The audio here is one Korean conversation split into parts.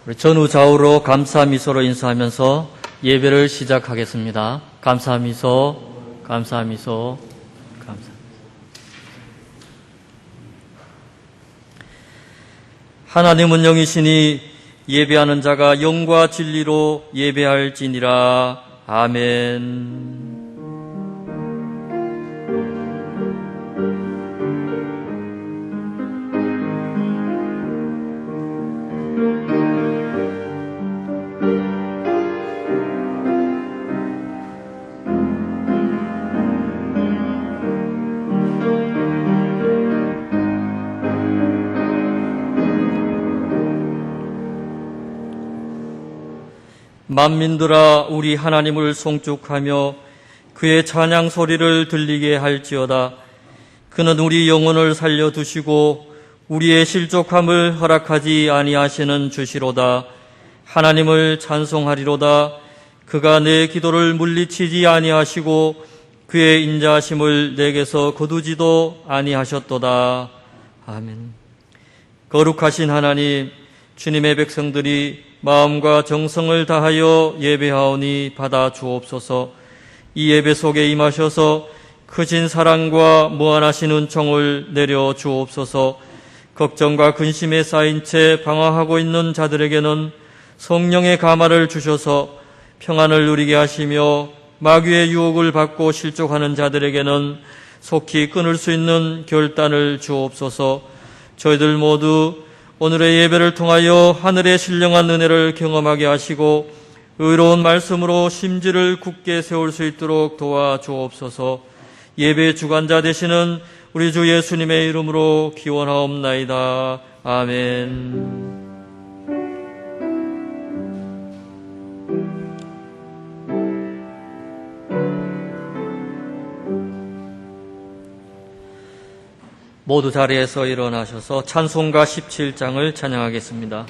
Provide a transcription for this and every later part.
우리 전후 좌우로 감사 미소로 인사하면서 예배를 시작하겠습니다. 감사 미소, 감사 미소, 감사. 하나님은 영이시니 예배하는 자가 영과 진리로 예배할지니라. 아멘. 만민들아 우리 하나님을 송축하며 그의 찬양 소리를 들리게 할지어다. 그는 우리 영혼을 살려두시고 우리의 실족함을 허락하지 아니하시는 주시로다. 하나님을 찬송하리로다. 그가 내 기도를 물리치지 아니하시고 그의 인자하심을 내게서 거두지도 아니하셨도다. 아멘. 거룩하신 하나님, 주님의 백성들이 마음과 정성을 다하여 예배하오니 받아 주옵소서. 이 예배 속에 임하셔서 크신 사랑과 무한하신 은총을 내려 주옵소서. 걱정과 근심에 쌓인 채 방황하고 있는 자들에게는 성령의 감화를 주셔서 평안을 누리게 하시며 마귀의 유혹을 받고 실족하는 자들에게는 속히 끊을 수 있는 결단을 주옵소서. 저희들 모두 오늘의 예배를 통하여 하늘의 신령한 은혜를 경험하게 하시고 의로운 말씀으로 심지를 굳게 세울 수 있도록 도와주옵소서. 예배 주관자 되시는 우리 주 예수님의 이름으로 기원하옵나이다. 아멘. 모두 자리에서 일어나셔서 찬송가 17장을 찬양하겠습니다.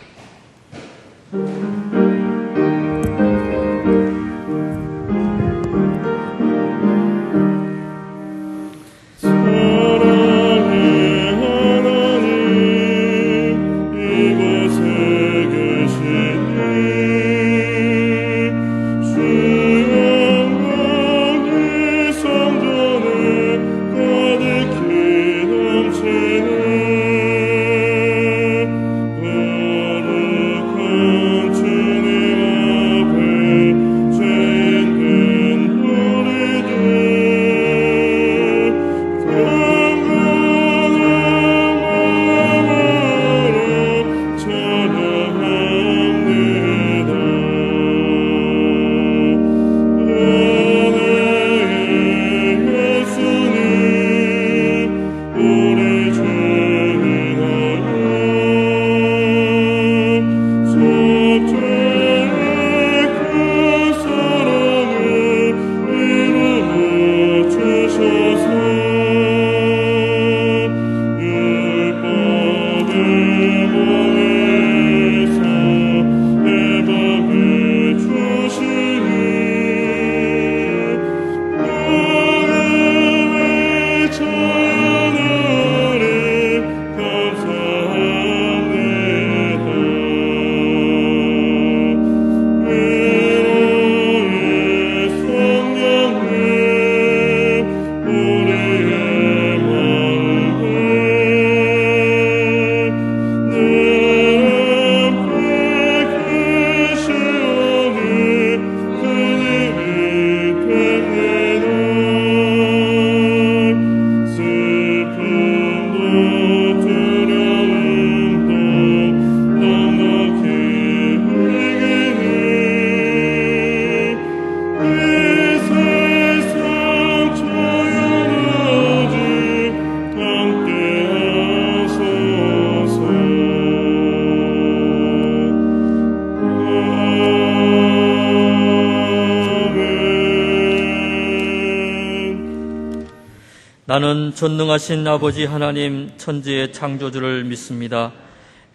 나는 전능하신 아버지 하나님 천지의 창조주를 믿습니다.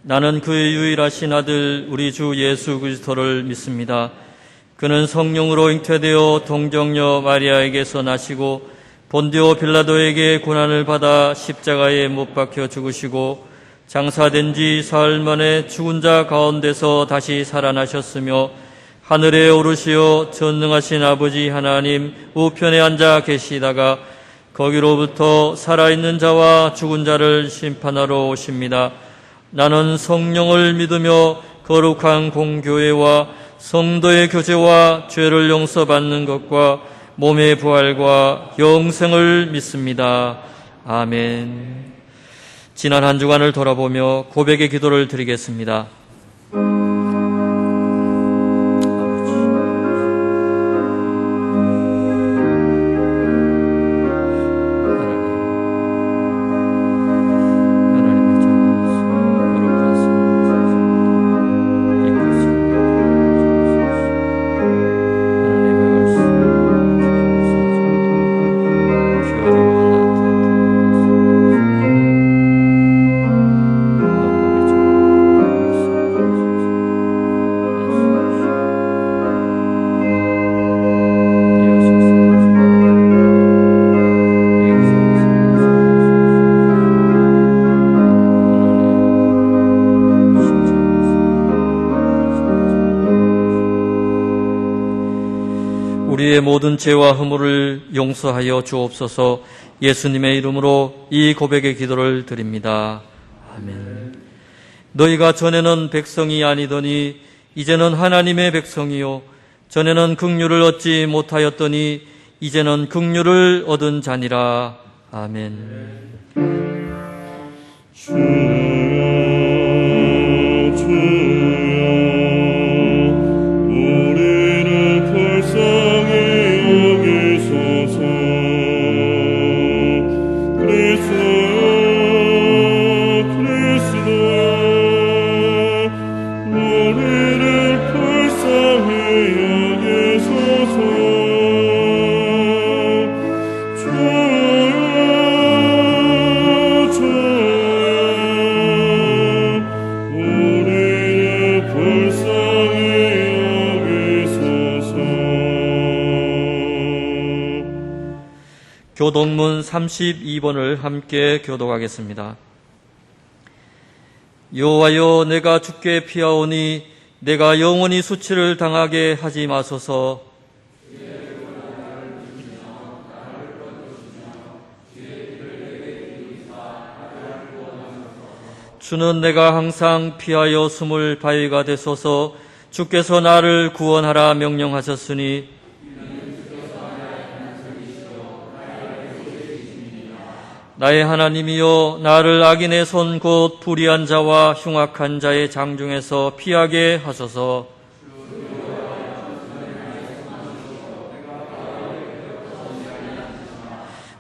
나는 그의 유일하신 아들 우리 주 예수 그리스도를 믿습니다. 그는 성령으로 잉태되어 동정녀 마리아에게서 나시고 본디오 빌라도에게 고난을 받아 십자가에 못 박혀 죽으시고 장사된 지 사흘 만에 죽은 자 가운데서 다시 살아나셨으며 하늘에 오르시어 전능하신 아버지 하나님 우편에 앉아 계시다가 거기로부터 살아있는 자와 죽은 자를 심판하러 오십니다. 나는 성령을 믿으며 거룩한 공교회와 성도의 교제와 죄를 용서받는 것과 몸의 부활과 영생을 믿습니다. 아멘. 지난 한 주간을 돌아보며 고백의 기도를 드리겠습니다. 우리의 모든 죄와 허물을 용서하여 주옵소서. 예수님의 이름으로 이 고백의 기도를 드립니다. 아멘. 너희가 전에는 백성이 아니더니 이제는 하나님의 백성이요 전에는 긍휼을 얻지 못하였더니 이제는 긍휼을 얻은 자니라. 아멘. 교독문 32번을 함께 교독하겠습니다. 여호와여, 내가 주께 피하오니 내가 영원히 수치를 당하게 하지 마소서. 주는 내가 항상 피하여 숨을 바위가 되소서. 주께서 나를 구원하라 명령하셨으니 나의 하나님이여, 나를 악인의 손 곧 불의한 자와 흉악한 자의 장중에서 피하게 하소서.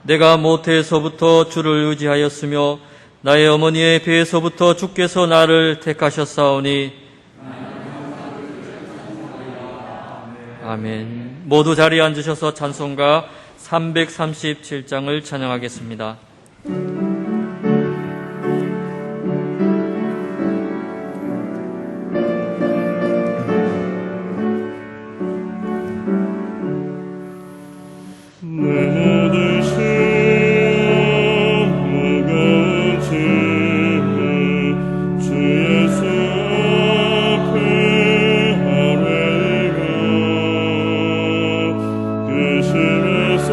내가 모태에서부터 주를 의지하였으며 나의 어머니의 배에서부터 주께서 나를 택하셨사오니 아멘. 모두 자리에 앉으셔서 찬송가 337장을 찬양하겠습니다. 그 심에서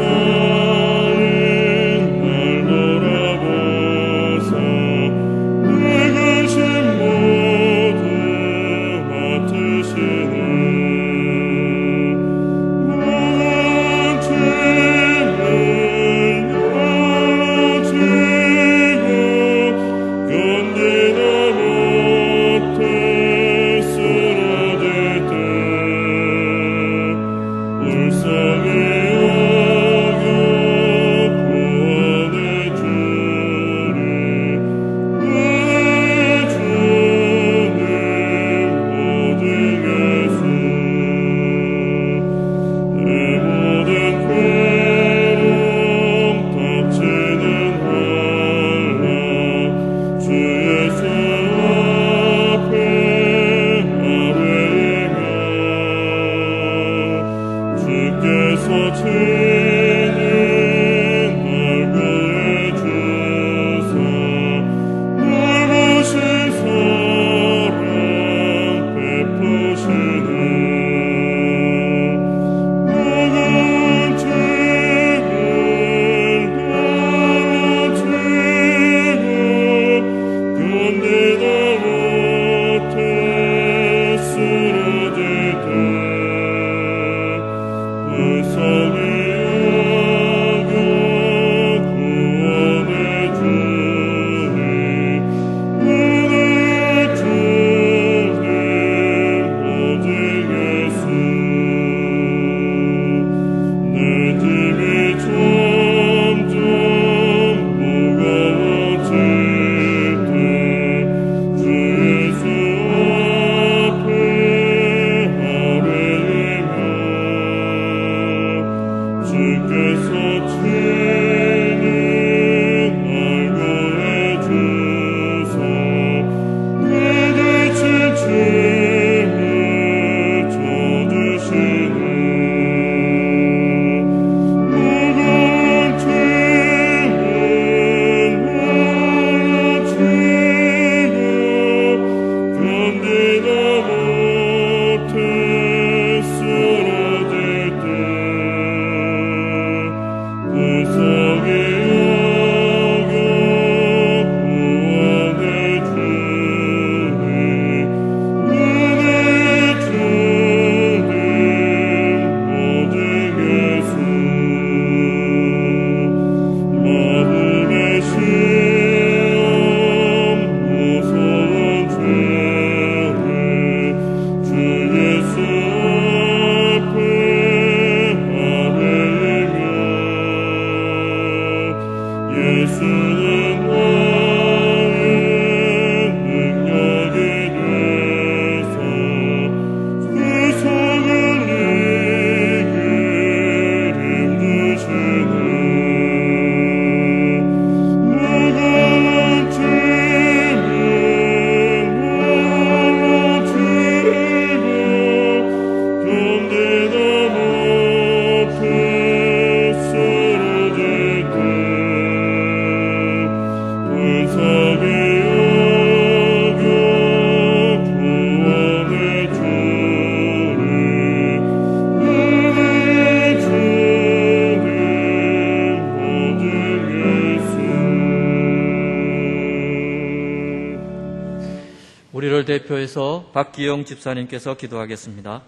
이어서 박기영 집사님께서 기도하겠습니다.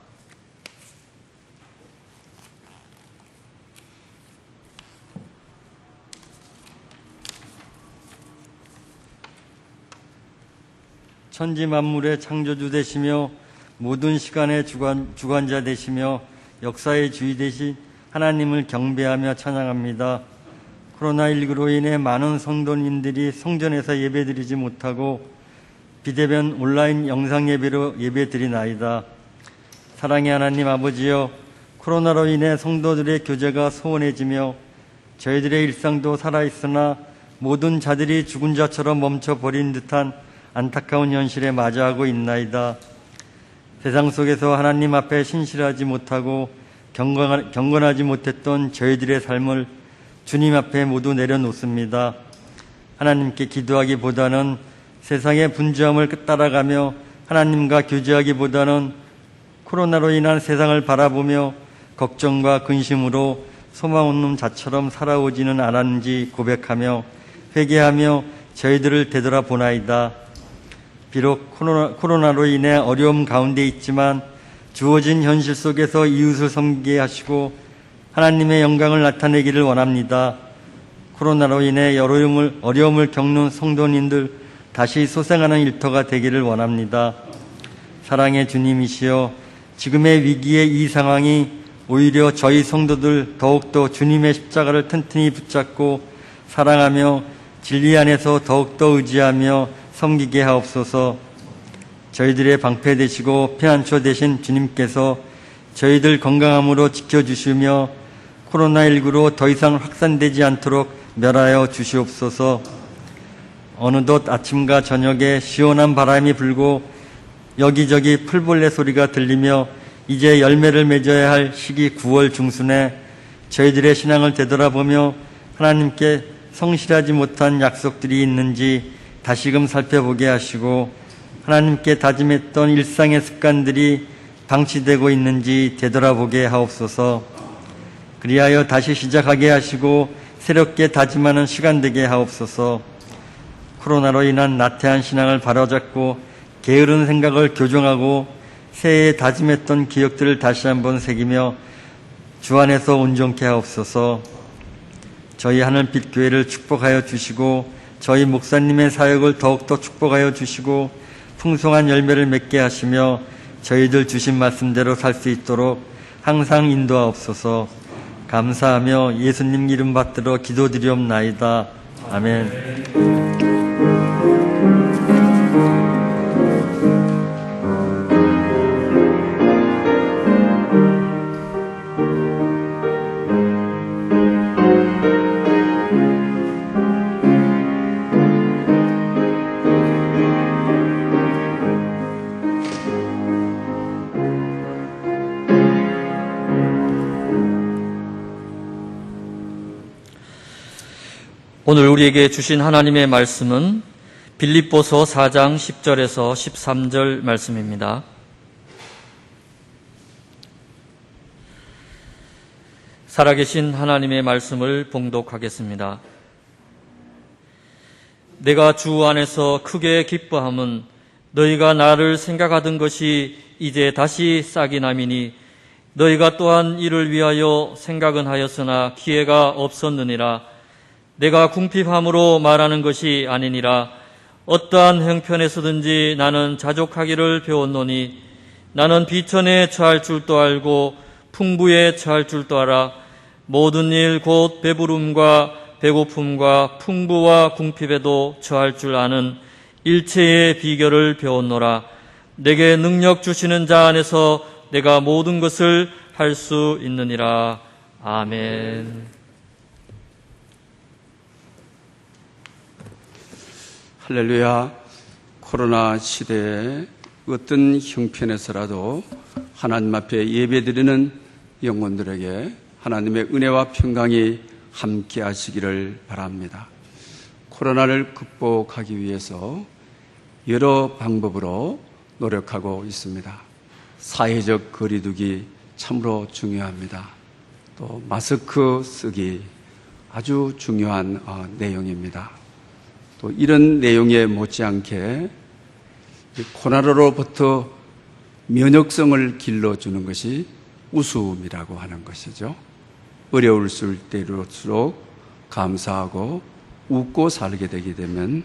천지 만물의 창조주 되시며 모든 시간의 주관자 되시며 역사의 주인 되신 하나님을 경배하며 찬양합니다. 코로나19로 인해 많은 성도님들이 성전에서 예배드리지 못하고 비대면 온라인 영상 예배로 예배드리나이다. 사랑의 하나님 아버지여, 코로나로 인해 성도들의 교제가 소원해지며 저희들의 일상도 살아있으나 모든 자들이 죽은 자처럼 멈춰버린 듯한 안타까운 현실에 맞이하고 있나이다. 세상 속에서 하나님 앞에 신실하지 못하고 경건하지 못했던 저희들의 삶을 주님 앞에 모두 내려놓습니다. 하나님께 기도하기보다는 세상의 분주함을 따라가며 하나님과 교제하기보다는 코로나로 인한 세상을 바라보며 걱정과 근심으로 소망 없는 자처럼 살아오지는 않았는지 고백하며 회개하며 저희들을 되돌아보나이다. 비록 코로나로 인해 어려움 가운데 있지만 주어진 현실 속에서 이웃을 섬기게 하시고 하나님의 영광을 나타내기를 원합니다. 코로나로 인해 어려움을 겪는 성도님들 다시 소생하는 일터가 되기를 원합니다. 사랑의 주님이시여, 지금의 위기의 이 상황이 오히려 저희 성도들 더욱더 주님의 십자가를 튼튼히 붙잡고 사랑하며 진리 안에서 더욱더 의지하며 섬기게 하옵소서. 저희들의 방패 되시고 피난처 되신 주님께서 저희들 건강함으로 지켜주시며 코로나19로 더 이상 확산되지 않도록 멸하여 주시옵소서. 어느덧 아침과 저녁에 시원한 바람이 불고 여기저기 풀벌레 소리가 들리며 이제 열매를 맺어야 할 시기 9월 중순에 저희들의 신앙을 되돌아보며 하나님께 성실하지 못한 약속들이 있는지 다시금 살펴보게 하시고 하나님께 다짐했던 일상의 습관들이 방치되고 있는지 되돌아보게 하옵소서. 그리하여 다시 시작하게 하시고 새롭게 다짐하는 시간 되게 하옵소서. 코로나로 인한 나태한 신앙을 바로잡고 게으른 생각을 교정하고 새해에 다짐했던 기억들을 다시 한번 새기며 주 안에서 온전케 하옵소서. 저희 하늘빛 교회를 축복하여 주시고 저희 목사님의 사역을 더욱더 축복하여 주시고 풍성한 열매를 맺게 하시며 저희들 주신 말씀대로 살 수 있도록 항상 인도하옵소서. 감사하며 예수님 이름 받들어 기도드리옵나이다. 아멘. 오늘 우리에게 주신 하나님의 말씀은 빌립보서 4장 10절에서 13절 말씀입니다. 살아계신 하나님의 말씀을 봉독하겠습니다. 내가 주 안에서 크게 기뻐함은 너희가 나를 생각하던 것이 이제 다시 싹이 남이니 너희가 또한 이를 위하여 생각은 하였으나 기회가 없었느니라. 내가 궁핍함으로 말하는 것이 아니니라. 어떠한 형편에서든지 나는 자족하기를 배웠노니 나는 비천에 처할 줄도 알고 풍부에 처할 줄도 알아. 모든 일 곧 배부름과 배고픔과 풍부와 궁핍에도 처할 줄 아는 일체의 비결을 배웠노라. 내게 능력 주시는 자 안에서 내가 모든 것을 할 수 있느니라. 아멘. 할렐루야. 코로나 시대에 어떤 형편에서라도 하나님 앞에 예배드리는 영혼들에게 하나님의 은혜와 평강이 함께 하시기를 바랍니다. 코로나를 극복하기 위해서 여러 방법으로 노력하고 있습니다. 사회적 거리두기 참으로 중요합니다. 또 마스크 쓰기 아주 중요한 내용입니다. 또 이런 내용에 못지않게 코로나로부터 면역성을 길러주는 것이 웃음이라고 하는 것이죠. 어려울 때일수록 감사하고 웃고 살게 되게 되면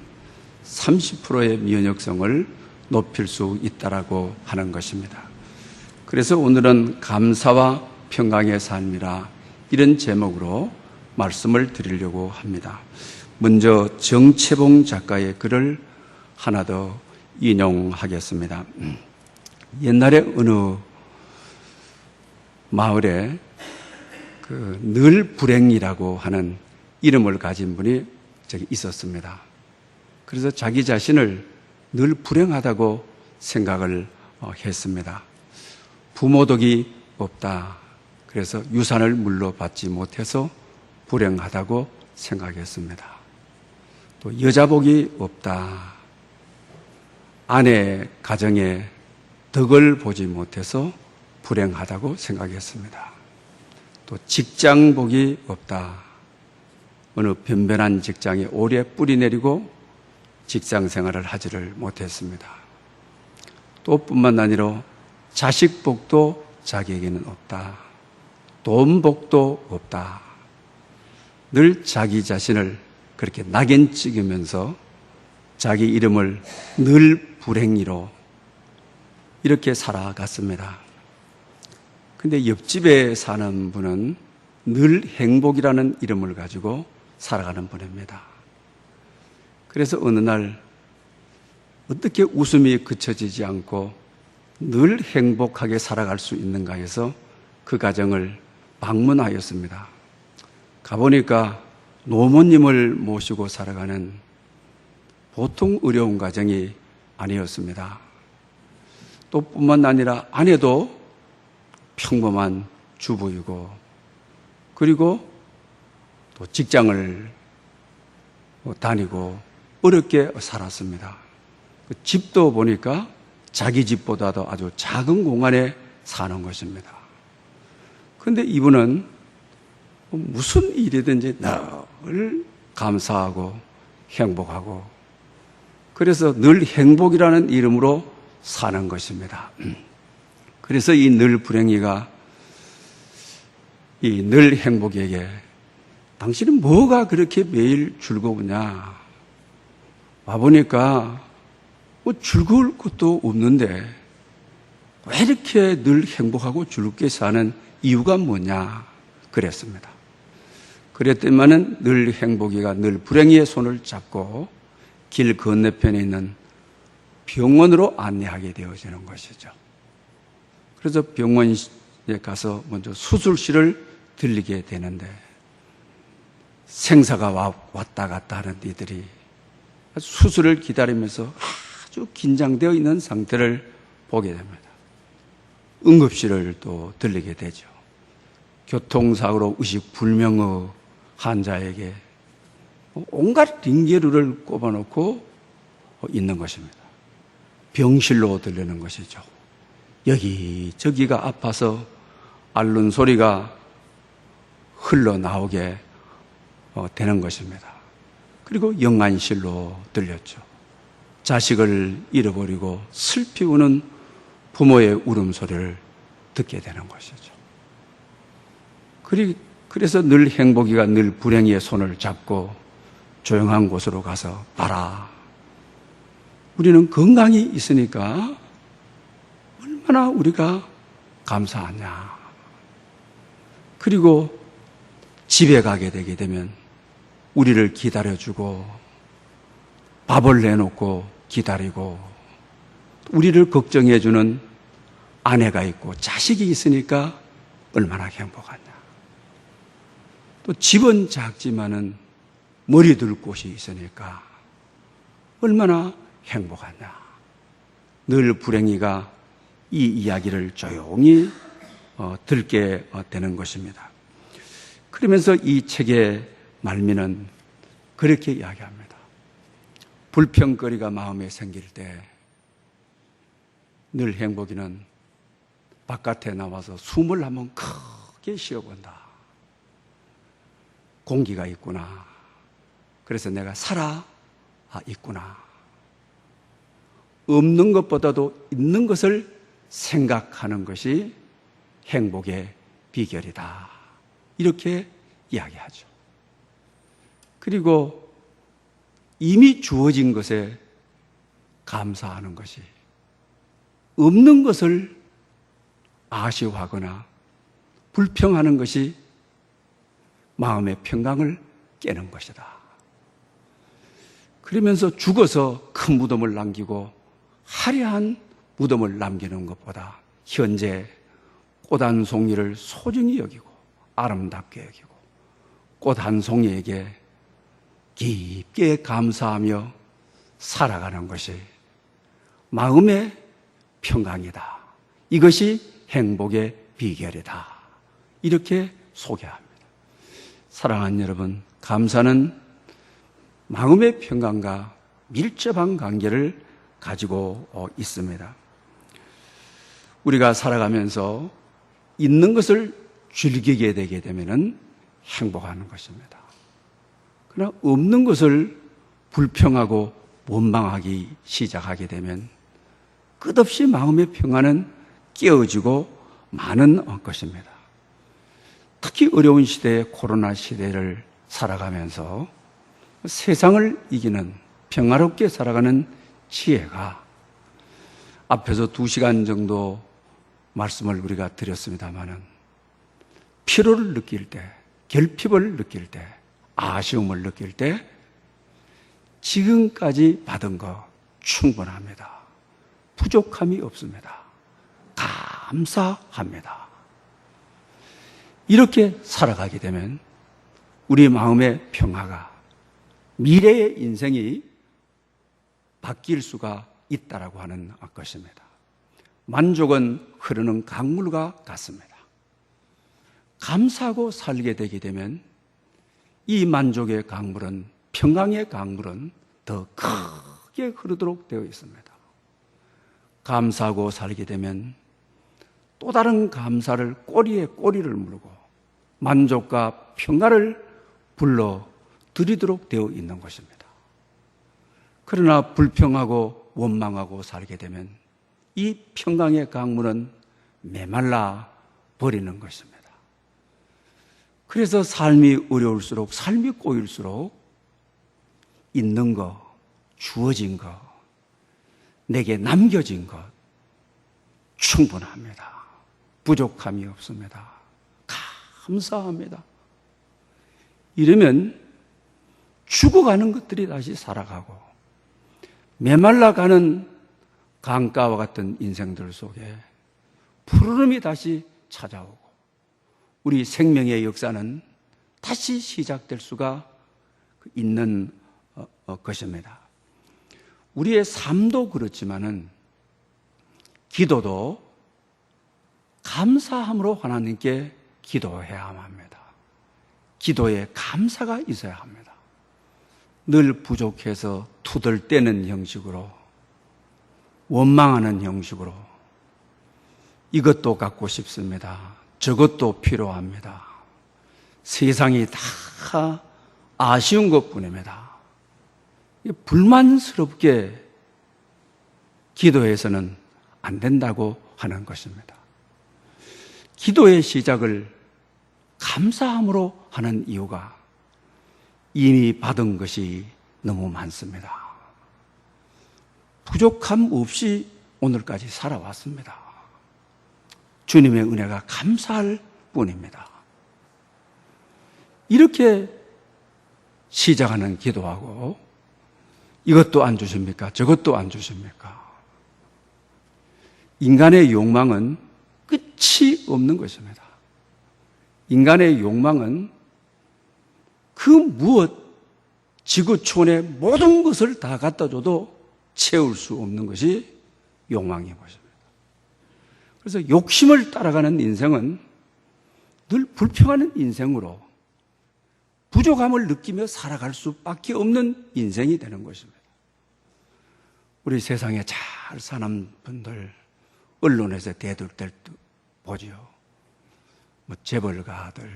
30%의 면역성을 높일 수 있다라고 하는 것입니다. 그래서 오늘은 감사와 평강의 삶이라 이런 제목으로 말씀을 드리려고 합니다. 먼저 정채봉 작가의 글을 하나 더 인용하겠습니다. 옛날에 어느 마을에 늘 불행이라고 하는 이름을 가진 분이 저기 있었습니다. 그래서 자기 자신을 늘 불행하다고 생각을 했습니다. 부모덕이 없다. 그래서 유산을 물려받지 못해서 불행하다고 생각했습니다. 또 여자복이 없다. 아내 가정에 덕을 보지 못해서 불행하다고 생각했습니다. 또 직장복이 없다. 어느 변변한 직장에 오래 뿌리 내리고 직장 생활을 하지를 못했습니다. 또 뿐만 아니라 자식복도 자기에게는 없다. 돈복도 없다. 늘 자기 자신을 그렇게 낙인 찍으면서 자기 이름을 늘 불행이로 이렇게 살아갔습니다. 근데 옆집에 사는 분은 늘 행복이라는 이름을 가지고 살아가는 분입니다. 그래서 어느 날 어떻게 웃음이 그쳐지지 않고 늘 행복하게 살아갈 수 있는가 해서 그 가정을 방문하였습니다. 가보니까 노모님을 모시고 살아가는 보통 어려운 가정이 아니었습니다. 또 뿐만 아니라 아내도 평범한 주부이고 그리고 또 직장을 다니고 어렵게 살았습니다. 그 집도 보니까 자기 집보다도 아주 작은 공간에 사는 것입니다. 그런데 이분은 무슨 일이든지 늘 감사하고 행복하고 그래서 늘 행복이라는 이름으로 사는 것입니다. 그래서 이 늘 불행이가 이 늘 행복에게 당신은 뭐가 그렇게 매일 즐거우냐? 와보니까 뭐 즐거울 것도 없는데 왜 이렇게 늘 행복하고 즐겁게 사는 이유가 뭐냐? 그랬습니다. 그랬더니만은 늘 행복이가 늘 불행이의 손을 잡고 길 건너편에 있는 병원으로 안내하게 되어지는 것이죠. 그래서 병원에 가서 먼저 수술실을 들리게 되는데 생사가 왔다 갔다 하는 이들이 수술을 기다리면서 아주 긴장되어 있는 상태를 보게 됩니다. 응급실을 또 들리게 되죠. 교통사고로 의식 불명의 환자에게 온갖 링게루를 꼽아놓고 있는 것입니다. 병실로 들리는 것이죠. 여기저기가 아파서 앓는 소리가 흘러나오게 되는 것입니다. 그리고 영안실로 들렸죠. 자식을 잃어버리고 슬피 우는 부모의 울음소리를 듣게 되는 것이죠. 그래서 늘 행복이가 늘 불행이의 손을 잡고 조용한 곳으로 가서 봐라. 우리는 건강이 있으니까 얼마나 우리가 감사하냐. 그리고 집에 가게 되게 되면 우리를 기다려주고 밥을 내놓고 기다리고 우리를 걱정해주는 아내가 있고 자식이 있으니까 얼마나 행복하냐. 또 집은 작지만은 머리 둘 곳이 있으니까 얼마나 행복하냐. 늘 불행이가 이 이야기를 조용히 듣게 되는 것입니다. 그러면서 이 책의 말미는 그렇게 이야기합니다. 불평거리가 마음에 생길 때 늘 행복이는 바깥에 나와서 숨을 한번 크게 쉬어본다. 공기가 있구나. 그래서 내가 살아 있구나. 없는 것보다도 있는 것을 생각하는 것이 행복의 비결이다. 이렇게 이야기하죠. 그리고 이미 주어진 것에 감사하는 것이 없는 것을 아쉬워하거나 불평하는 것이 마음의 평강을 깨는 것이다. 그러면서 죽어서 큰 무덤을 남기고 화려한 무덤을 남기는 것보다 현재 꽃 한 송이를 소중히 여기고 아름답게 여기고 꽃 한 송이에게 깊게 감사하며 살아가는 것이 마음의 평강이다. 이것이 행복의 비결이다. 이렇게 소개합니다. 사랑하는 여러분, 감사는 마음의 평강과 밀접한 관계를 가지고 있습니다. 우리가 살아가면서 있는 것을 즐기게 되게 되면 행복한 것입니다. 그러나 없는 것을 불평하고 원망하기 시작하게 되면 끝없이 마음의 평안은 깨어지고 많은 것입니다. 특히 어려운 시대에 코로나 시대를 살아가면서 세상을 이기는 평화롭게 살아가는 지혜가 앞에서 2시간 정도 말씀을 우리가 드렸습니다마는 피로를 느낄 때, 결핍을 느낄 때, 아쉬움을 느낄 때 지금까지 받은 거 충분합니다. 부족함이 없습니다. 감사합니다. 이렇게 살아가게 되면 우리 마음의 평화가 미래의 인생이 바뀔 수가 있다라고 하는 것입니다. 만족은 흐르는 강물과 같습니다. 감사하고 살게 되게 되면 이 만족의 강물은, 평강의 강물은 더 크게 흐르도록 되어 있습니다. 감사하고 살게 되면 또 다른 감사를 꼬리에 꼬리를 물고 만족과 평화를 불러 드리도록 되어 있는 것입니다. 그러나 불평하고 원망하고 살게 되면 이 평강의 강물은 메말라 버리는 것입니다. 그래서 삶이 어려울수록, 삶이 꼬일수록 있는 것, 주어진 것, 내게 남겨진 것 충분합니다. 부족함이 없습니다. 감사합니다. 이러면 죽어가는 것들이 다시 살아가고 메말라가는 강가와 같은 인생들 속에 푸르름이 다시 찾아오고 우리 생명의 역사는 다시 시작될 수가 있는 것입니다. 우리의 삶도 그렇지만은 기도도 감사함으로 하나님께 기도해야 합니다. 기도에 감사가 있어야 합니다. 늘 부족해서 투덜대는 형식으로, 원망하는 형식으로 이것도 갖고 싶습니다. 저것도 필요합니다. 세상이 다 아쉬운 것뿐입니다. 불만스럽게 기도해서는 안 된다고 하는 것입니다. 기도의 시작을 감사함으로 하는 이유가 이미 받은 것이 너무 많습니다. 부족함 없이 오늘까지 살아왔습니다. 주님의 은혜가 감사할 뿐입니다. 이렇게 시작하는 기도하고 이것도 안 주십니까? 저것도 안 주십니까? 인간의 욕망은 끝이 없는 것입니다. 인간의 욕망은 그 무엇, 지구촌의 모든 것을 다 갖다 줘도 채울 수 없는 것이 욕망인 것입니다. 그래서 욕심을 따라가는 인생은 늘 불평하는 인생으로 부족함을 느끼며 살아갈 수밖에 없는 인생이 되는 것입니다. 우리 세상에 잘 사는 분들 언론에서 대들될 때 보죠. 뭐 재벌가들,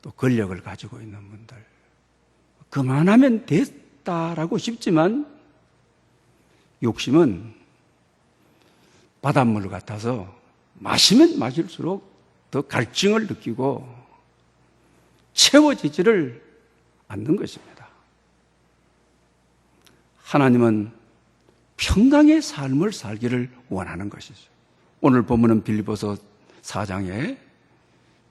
또 권력을 가지고 있는 분들 그만하면 됐다라고 싶지만 욕심은 바닷물 같아서 마시면 마실수록 더 갈증을 느끼고 채워지지를 않는 것입니다. 하나님은 평강의 삶을 살기를 원하는 것이죠. 오늘 본문은 빌립보서 4장에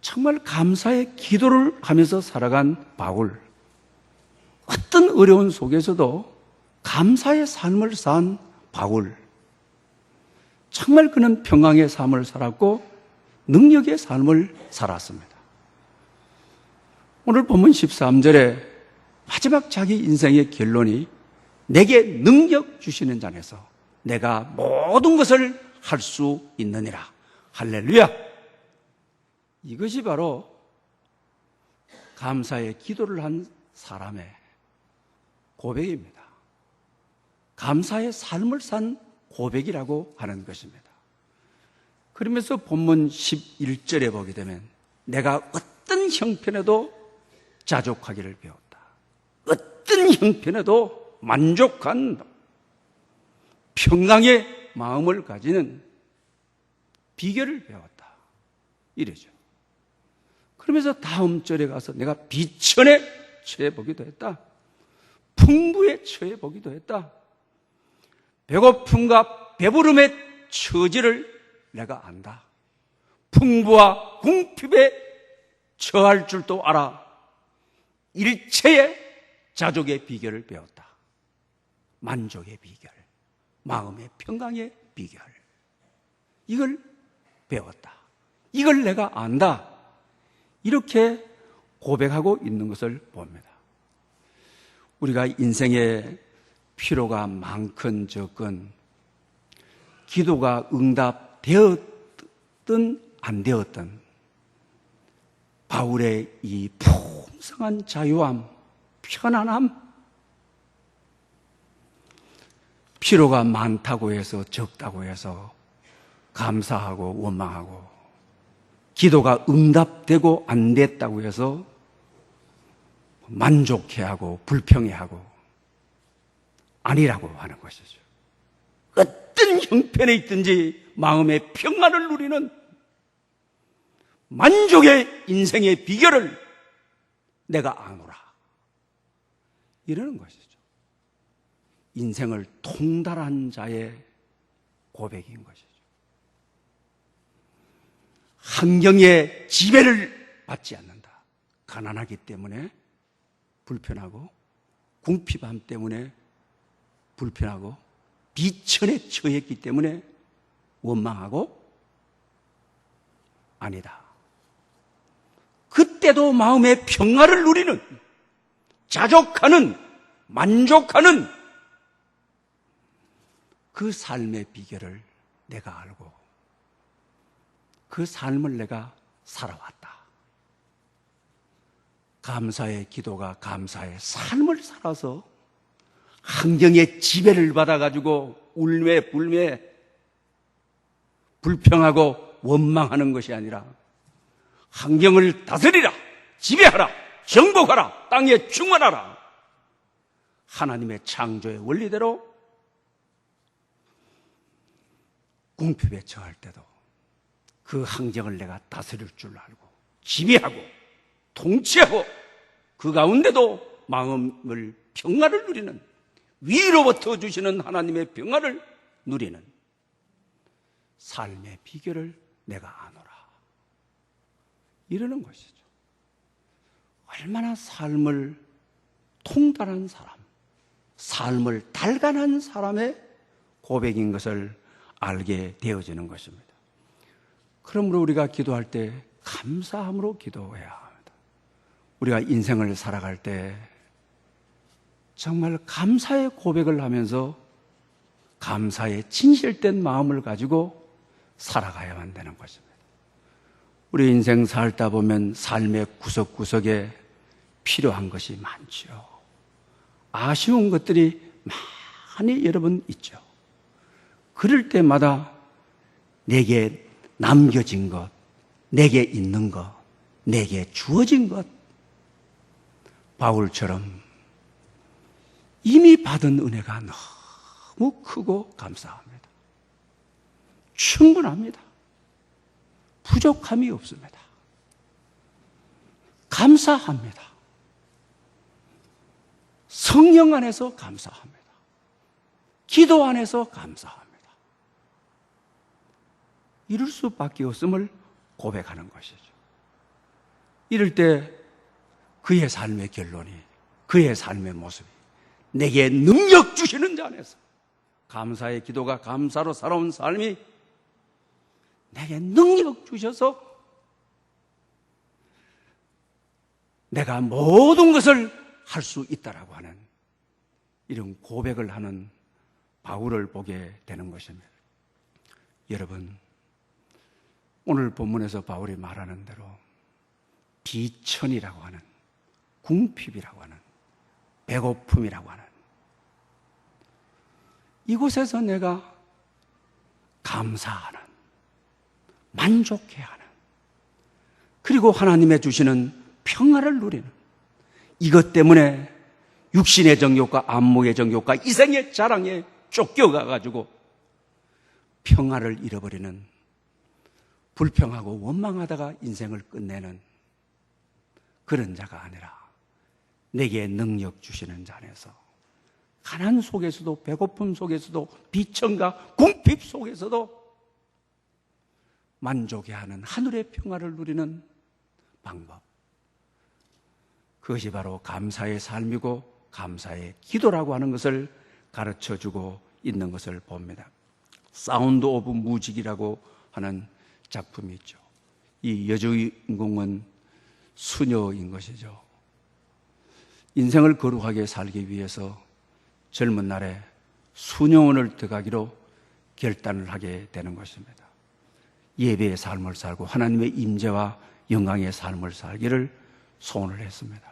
정말 감사의 기도를 하면서 살아간 바울, 어떤 어려운 속에서도 감사의 삶을 산 바울, 정말 그는 평강의 삶을 살았고 능력의 삶을 살았습니다. 오늘 본문 13절에 마지막 자기 인생의 결론이 내게 능력 주시는 자에서 내가 모든 것을 할 수 있느니라. 할렐루야! 이것이 바로 감사의 기도를 한 사람의 고백입니다. 감사의 삶을 산 고백이라고 하는 것입니다. 그러면서 본문 11절에 보게 되면 내가 어떤 형편에도 자족하기를 배웠다. 어떤 형편에도 만족한 평강의 마음을 가지는 비결을 배웠다. 이래죠. 그러면서 다음 절에 가서 내가 비천에 처해 보기도 했다. 풍부에 처해 보기도 했다. 배고픔과 배부름의 처지를 내가 안다. 풍부와 궁핍에 처할 줄도 알아. 일체의 자족의 비결을 배웠다. 만족의 비결, 마음의 평강의 비결. 이걸 배웠다. 이걸 내가 안다. 이렇게 고백하고 있는 것을 봅니다. 우리가 인생에 피로가 많건 적건 기도가 응답되었든 안 되었든 바울의 이 풍성한 자유함, 편안함, 피로가 많다고 해서 적다고 해서 감사하고 원망하고 기도가 응답되고 안 됐다고 해서 만족해하고 불평해하고 아니라고 하는 것이죠. 어떤 형편에 있든지 마음의 평안을 누리는 만족의 인생의 비결을 내가 아노라. 이러는 것이죠. 인생을 통달한 자의 고백인 것이죠. 환경의 지배를 받지 않는다. 가난하기 때문에 불편하고 궁핍함 때문에 불편하고 비천에 처했기 때문에 원망하고 아니다. 그때도 마음의 평화를 누리는 자족하는 만족하는 그 삶의 비결을 내가 알고 그 삶을 내가 살아왔다. 감사의 기도가 감사의 삶을 살아서 환경의 지배를 받아가지고 울매불매 불평하고 원망하는 것이 아니라 환경을 다스리라, 지배하라, 정복하라, 땅에 충만하라. 하나님의 창조의 원리대로 궁핍에 처할 때도 그 환경을 내가 다스릴 줄 알고 지배하고 통치하고 그 가운데도 마음을 평화를 누리는 위로부터 주시는 하나님의 평화를 누리는 삶의 비결을 내가 아노라. 이러는 것이죠. 얼마나 삶을 통달한 사람, 삶을 달간한 사람의 고백인 것을 알게 되어지는 것입니다. 그러므로 우리가 기도할 때 감사함으로 기도해야 합니다. 우리가 인생을 살아갈 때 정말 감사의 고백을 하면서 감사의 진실된 마음을 가지고 살아가야만 되는 것입니다. 우리 인생 살다 보면 삶의 구석구석에 필요한 것이 많죠. 아쉬운 것들이 많이 여러분 있죠. 그럴 때마다 내게 남겨진 것, 내게 있는 것, 내게 주어진 것, 바울처럼 이미 받은 은혜가 너무 크고 감사합니다. 충분합니다. 부족함이 없습니다. 감사합니다. 성령 안에서 감사합니다. 기도 안에서 감사합니다. 이럴 수밖에 없음을 고백하는 것이죠. 이럴 때 그의 삶의 결론이, 그의 삶의 모습이 내게 능력 주시는 자 안에서 감사의 기도가 감사로 살아온 삶이 내게 능력 주셔서 내가 모든 것을 할 수 있다라고 하는 이런 고백을 하는 바울을 보게 되는 것입니다. 여러분, 오늘 본문에서 바울이 말하는 대로 비천이라고 하는, 궁핍이라고 하는, 배고픔이라고 하는 이곳에서 내가 감사하는, 만족해하는, 그리고 하나님의 주시는 평화를 누리는, 이것 때문에 육신의 정욕과 안목의 정욕과 이생의 자랑에 쫓겨가가지고 평화를 잃어버리는, 불평하고 원망하다가 인생을 끝내는 그런 자가 아니라 내게 능력 주시는 자 안에서 가난 속에서도, 배고픔 속에서도, 비천과 궁핍 속에서도 만족해하는 하늘의 평화를 누리는 방법, 그것이 바로 감사의 삶이고 감사의 기도라고 하는 것을 가르쳐주고 있는 것을 봅니다. 사운드 오브 뮤직이라고 하는 작품이 있죠. 이 여주인공은 수녀인 것이죠. 인생을 거룩하게 살기 위해서 젊은 날에 수녀원을 들어가기로 결단을 하게 되는 것입니다. 예배의 삶을 살고 하나님의 임재와 영광의 삶을 살기를 소원을 했습니다.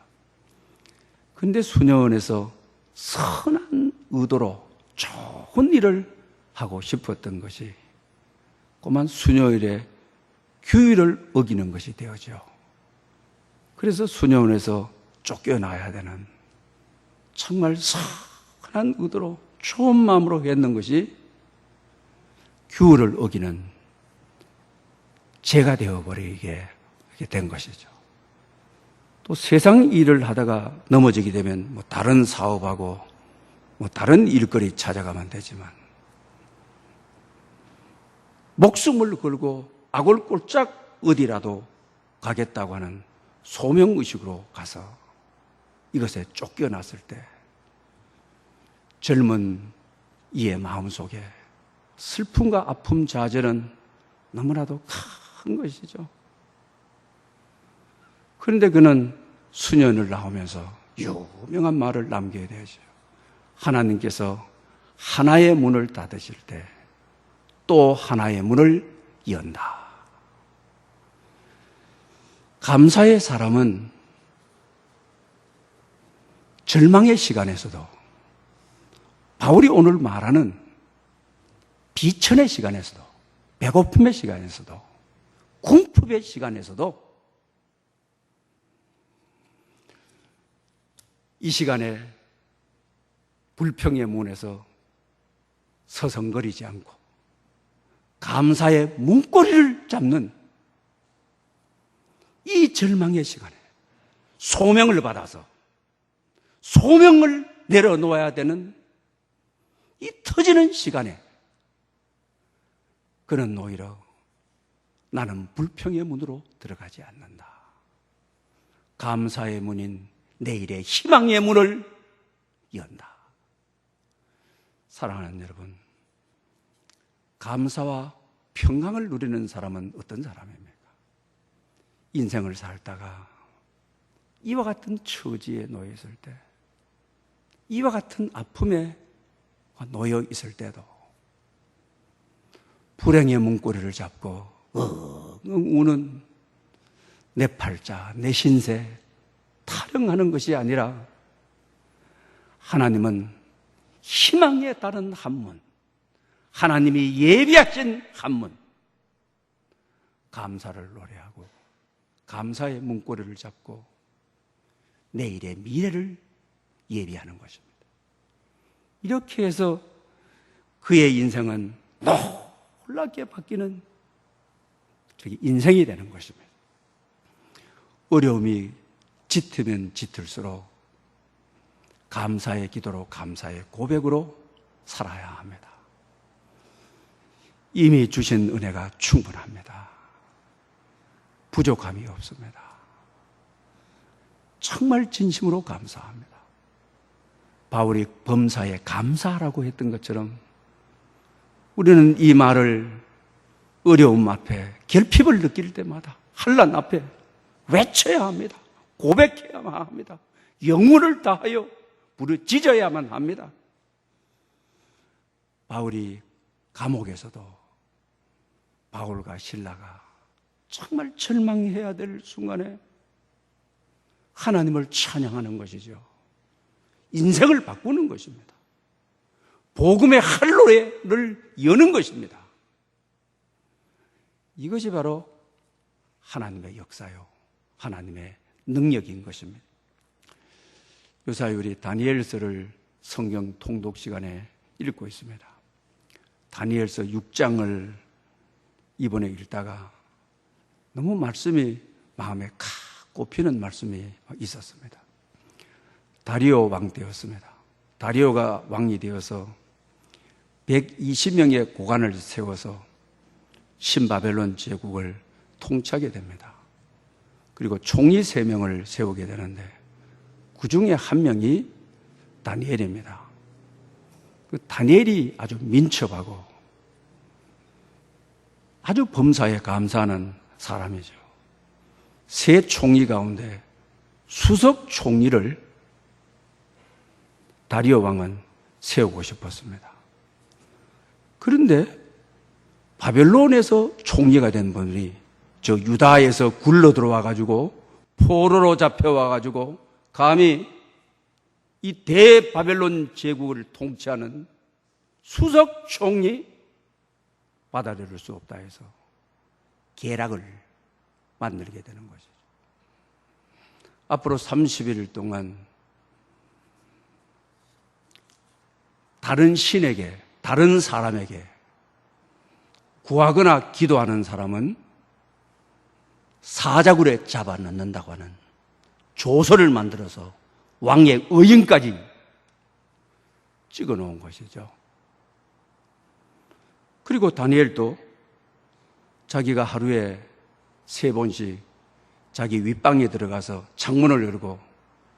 그런데 수녀원에서 선한 의도로 좋은 일을 하고 싶었던 것이 그만 수녀일에 규율을 어기는 것이 되어져. 그래서 수녀원에서 쫓겨나야 되는, 정말 선한 의도로 좋은 마음으로 했는 것이 규율을 어기는 죄가 되어버리게 된 것이죠. 또 세상 일을 하다가 넘어지게 되면 다른 사업하고 다른 일거리 찾아가면 되지만 목숨을 걸고 아골골짝 어디라도 가겠다고 하는 소명의식으로 가서 이것에 쫓겨났을 때 젊은 이의 마음속에 슬픔과 아픔, 좌절은 너무나도 큰 것이죠. 그런데 그는 수년을 나오면서 유명한 말을 남겨야 되죠. 하나님께서 하나의 문을 닫으실 때 또 하나의 문을 연다. 감사의 사람은 절망의 시간에서도, 바울이 오늘 말하는 비천의 시간에서도, 배고픔의 시간에서도, 궁핍의 시간에서도 이 시간에 불평의 문에서 서성거리지 않고 감사의 문고리를 잡는 이 절망의 시간에 소명을 받아서 소명을 내려놓아야 되는 이 터지는 시간에 그는 오히려 나는 불평의 문으로 들어가지 않는다. 감사의 문인 내일의 희망의 문을 연다. 사랑하는 여러분, 감사와 평강을 누리는 사람은 어떤 사람입니까? 인생을 살다가 이와 같은 처지에 놓여 있을 때, 이와 같은 아픔에 놓여 있을 때도 불행의 문고리를 잡고 우는 내 팔자, 내 신세 타령하는 것이 아니라 하나님은 희망에 따른 한 문, 하나님이 예비하신 한 문, 감사를 노래하고 감사의 문고리를 잡고 내일의 미래를 예비하는 것입니다. 이렇게 해서 그의 인생은 놀랍게 바뀌는 인생이 되는 것입니다. 어려움이 짙으면 짙을수록 감사의 기도로, 감사의 고백으로 살아야 합니다. 이미 주신 은혜가 충분합니다. 부족함이 없습니다. 정말 진심으로 감사합니다. 바울이 범사에 감사하라고 했던 것처럼 우리는 이 말을 어려움 앞에, 결핍을 느낄 때마다, 환난 앞에 외쳐야 합니다. 고백해야만 합니다. 영혼을 다하여 부르짖어야만 합니다. 바울이 감옥에서도 바울과 실라가 정말 절망해야 될 순간에 하나님을 찬양하는 것이죠. 인생을 바꾸는 것입니다. 복음의 할로레를 여는 것입니다. 이것이 바로 하나님의 역사요, 하나님의 능력인 것입니다. 요사이 우리 다니엘서를 성경 통독 시간에 읽고 있습니다. 다니엘서 6장을 이번에 읽다가 너무 말씀이 마음에 칵 꼽히는 말씀이 있었습니다. 다리오 왕 때였습니다. 다리오가 왕이 되어서 120명의 고관을 세워서 신바벨론 제국을 통치하게 됩니다. 그리고 총리 3명을 세우게 되는데 그 중에 한 명이 다니엘입니다. 그 다니엘이 아주 민첩하고 아주 범사에 감사하는 사람이죠. 3 총리 가운데 수석 총리를 다리오 왕은 세우고 싶었습니다. 그런데 바벨론에서 총리가 된 분이 저 유다에서 굴러 들어와 가지고 포로로 잡혀와 가지고 감히 이 대바벨론 제국을 통치하는 수석 총리 받아들일 수 없다 해서 계략을 만들게 되는 것이죠. 앞으로 30일 동안 다른 신에게, 다른 사람에게 구하거나 기도하는 사람은 사자굴에 잡아 넣는다고 하는 조서를 만들어서 왕의 의인까지 찍어 놓은 것이죠. 그리고 다니엘도 자기가 하루에 3번씩 자기 윗방에 들어가서 창문을 열고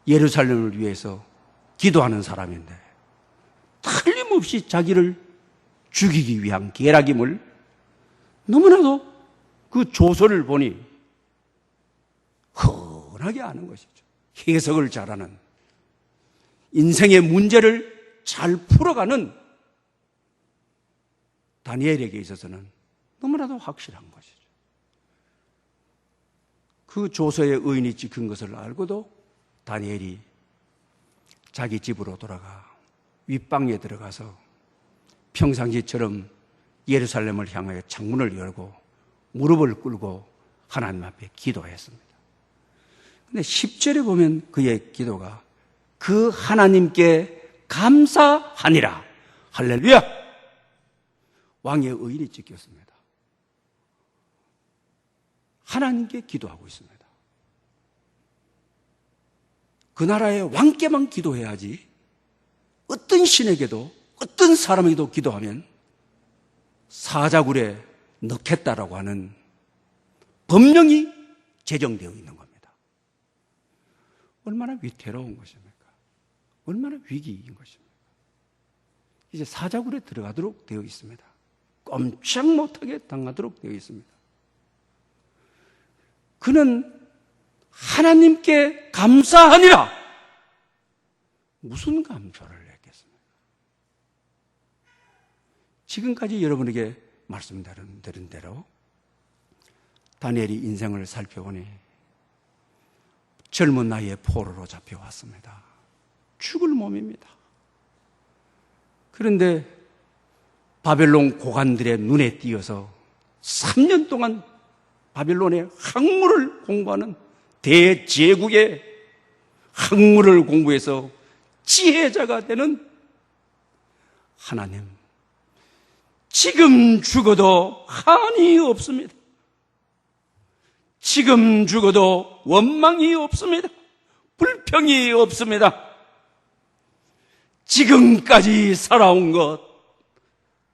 예루살렘을 위해서 기도하는 사람인데 틀림없이 자기를 죽이기 위한 계략임을 너무나도 그 조서를 보니 흔하게 아는 것이죠. 해석을 잘하는, 인생의 문제를 잘 풀어가는 다니엘에게 있어서는 너무나도 확실한 것이죠. 그 조서에 의인이 찍힌 것을 알고도 다니엘이 자기 집으로 돌아가 윗방에 들어가서 평상시처럼 예루살렘을 향하여 창문을 열고 무릎을 꿇고 하나님 앞에 기도했습니다. 근데 10절에 보면 그의 기도가 그 하나님께 감사하니라. 할렐루야! 왕의 의인이 찍혔습니다. 하나님께 기도하고 있습니다. 그 나라의 왕께만 기도해야지 어떤 신에게도 어떤 사람에게도 기도하면 사자굴에 넣겠다라고 하는 법령이 제정되어 있는 겁니다. 얼마나 위태로운 것입니까? 얼마나 위기인 것입니까? 이제 사자굴에 들어가도록 되어 있습니다. 꼼짝 못하게 당하도록 되어 있습니다. 그는 하나님께 감사하니라. 무슨 감사를 했겠습니까? 지금까지 여러분에게 말씀드린 대로 다니엘이 인생을 살펴보니 젊은 나이에 포로로 잡혀왔습니다. 죽을 몸입니다. 그런데 바벨론 고관들의 눈에 띄어서 3년 동안 바벨론의 학문을 공부하는 대제국의 학문을 공부해서 지혜자가 되는 하나님, 지금 죽어도 한이 없습니다. 지금 죽어도 원망이 없습니다. 불평이 없습니다. 지금까지 살아온 것,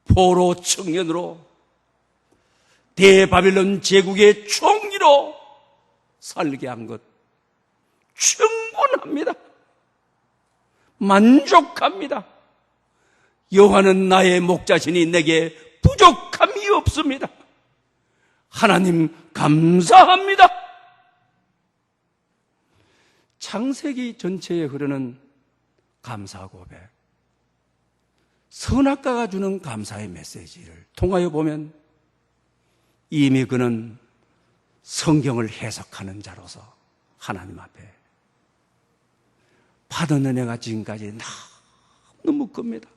포로 청년으로 대바빌론 제국의 총리로 살게 한 것 충분합니다. 만족합니다. 여호와는 나의 목자시니 내게 부족함이 없습니다. 하나님 감사합니다. 창세기 전체에 흐르는 감사 고백, 선악가가 주는 감사의 메시지를 통하여 보면 이미 그는 성경을 해석하는 자로서 하나님 앞에 받은 은혜가 지금까지 너무 큽니다.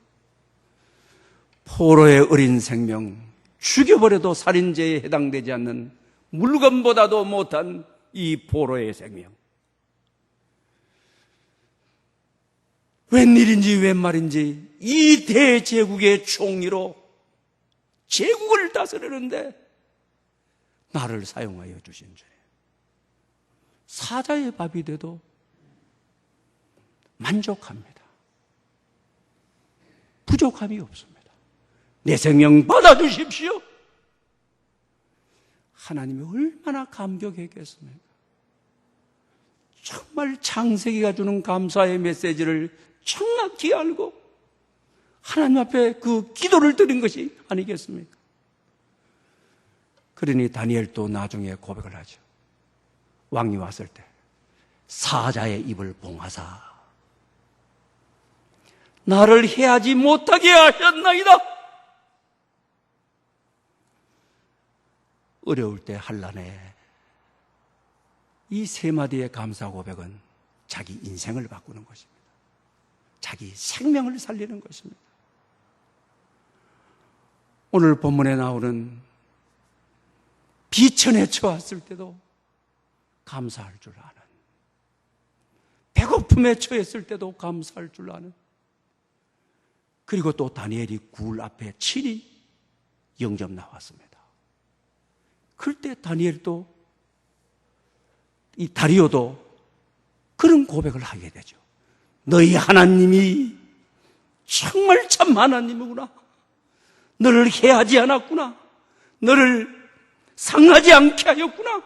포로의 어린 생명, 죽여버려도 살인죄에 해당되지 않는 물건보다도 못한 이 포로의 생명. 웬일인지 웬 말인지 이 대제국의 총리로 제국을 다스리는데 나를 사용하여 주신 주님. 사자의 밥이 돼도 만족합니다. 부족함이 없습니다. 내 생명 받아주십시오. 하나님이 얼마나 감격했겠습니까? 정말 창세기가 주는 감사의 메시지를 정확히 알고 하나님 앞에 그 기도를 드린 것이 아니겠습니까? 그러니 다니엘도 나중에 고백을 하죠. 왕이 왔을 때 사자의 입을 봉하사 나를 해하지 못하게 하셨나이다. 어려울 때 한란에 이 세 마디의 감사 고백은 자기 인생을 바꾸는 것입니다. 자기 생명을 살리는 것입니다. 오늘 본문에 나오는 비천에 처했을 때도 감사할 줄 아는, 배고픔에 처했을 때도 감사할 줄 아는, 그리고 또 다니엘이 굴 앞에 7이 영접 나왔습니다. 그때 다니엘도 이 다리오도 그런 고백을 하게 되죠. 너희 하나님이 정말 참 하나님이구나. 너를 해하지 않았구나. 너를 상하지 않게 하였구나.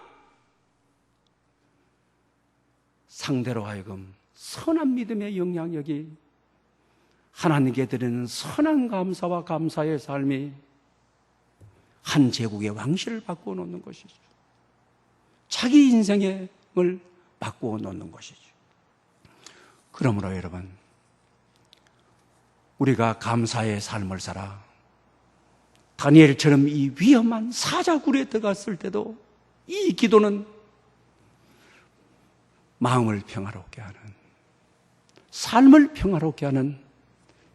상대로 하여금 선한 믿음의 영향력이 하나님께 드리는 선한 감사와 감사의 삶이 한 제국의 왕실을 바꾸어 놓는 것이죠. 자기 인생을 바꾸어 놓는 것이죠. 그러므로 여러분, 우리가 감사의 삶을 살아 다니엘처럼 이 위험한 사자굴에 들어갔을 때도 이 기도는 마음을 평화롭게 하는, 삶을 평화롭게 하는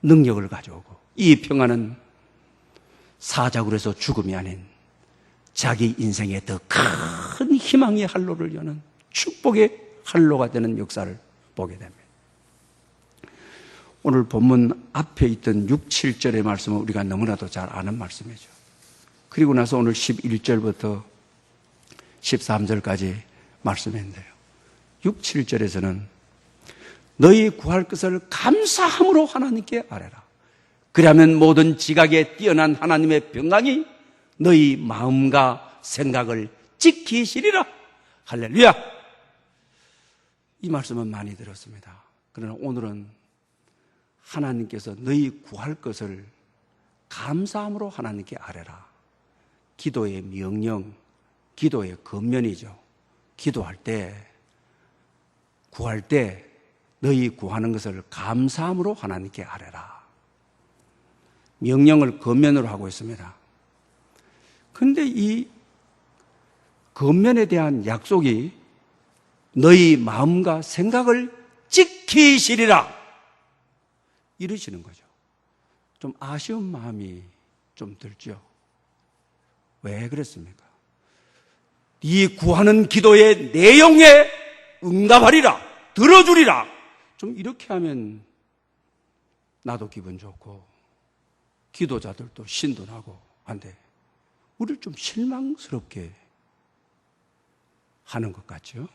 능력을 가져오고, 이 평화는 사자굴에서 죽음이 아닌 자기 인생의 더 큰 희망의 활로를 여는 축복의 활로가 되는 역사를 보게 됩니다. 오늘 본문 앞에 있던 6, 7절의 말씀은 우리가 너무나도 잘 아는 말씀이죠. 그리고 나서 오늘 11절부터 13절까지 말씀인데요. 6, 7절에서는 너희 구할 것을 감사함으로 하나님께 아뢰라. 그러면 모든 지각에 뛰어난 하나님의 평강이 너희 마음과 생각을 지키시리라. 할렐루야. 이 말씀은 많이 들었습니다. 그러나 오늘은 하나님께서 너희 구할 것을 감사함으로 하나님께 아뢰라. 기도의 명령, 기도의 겉면이죠. 기도할 때, 구할 때 너희 구하는 것을 감사함으로 하나님께 아뢰라. 명령을 겉면으로 하고 있습니다. 그런데 이 겉면에 대한 약속이 너희 마음과 생각을 지키시리라 이러시는 거죠. 좀 아쉬운 마음이 좀 들죠. 왜 그랬습니까? 이 구하는 기도의 내용에 응답하리라, 들어주리라. 좀 이렇게 하면 나도 기분 좋고 기도자들도 신도나고 한데 우리를 좀 실망스럽게 하는 것 같죠?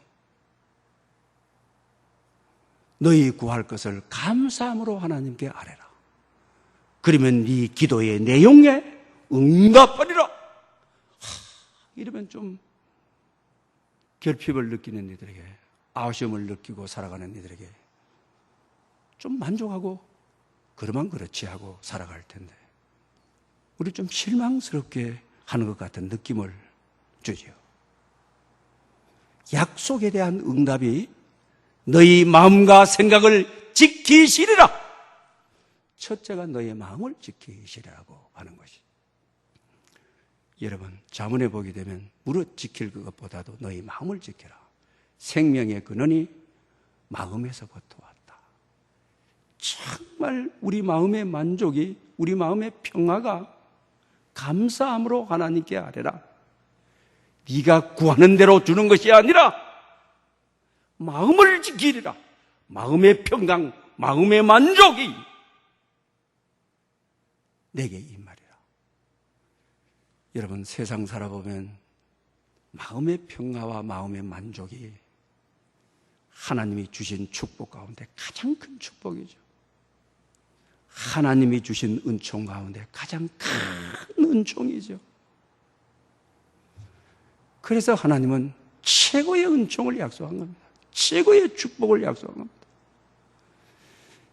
너희 구할 것을 감사함으로 하나님께 아뢰라. 그러면 네 기도의 내용에 응답하리라. 이러면 좀 결핍을 느끼는 이들에게, 아쉬움을 느끼고 살아가는 이들에게 좀 만족하고 그러면 그렇지 하고 살아갈 텐데 우리 좀 실망스럽게 하는 것 같은 느낌을 주지요. 약속에 대한 응답이 너희 마음과 생각을 지키시리라. 첫째가 너의 마음을 지키시리라고 하는 것이. 여러분, 자문해 보게 되면 무릇 지킬 것보다도 너희 마음을 지켜라. 생명의 근원이 마음에서부터 왔다. 정말 우리 마음의 만족이, 우리 마음의 평화가 감사함으로 하나님께 아뢰라. 네가 구하는 대로 주는 것이 아니라 마음을 지키리라. 마음의 평강, 마음의 만족이 내게 임하리라. 여러분, 세상 살아보면 마음의 평화와 마음의 만족이 하나님이 주신 축복 가운데 가장 큰 축복이죠. 하나님이 주신 은총 가운데 가장 큰 은총이죠. 그래서 하나님은 최고의 은총을 약속한 겁니다. 최고의 축복을 약속한 겁니다.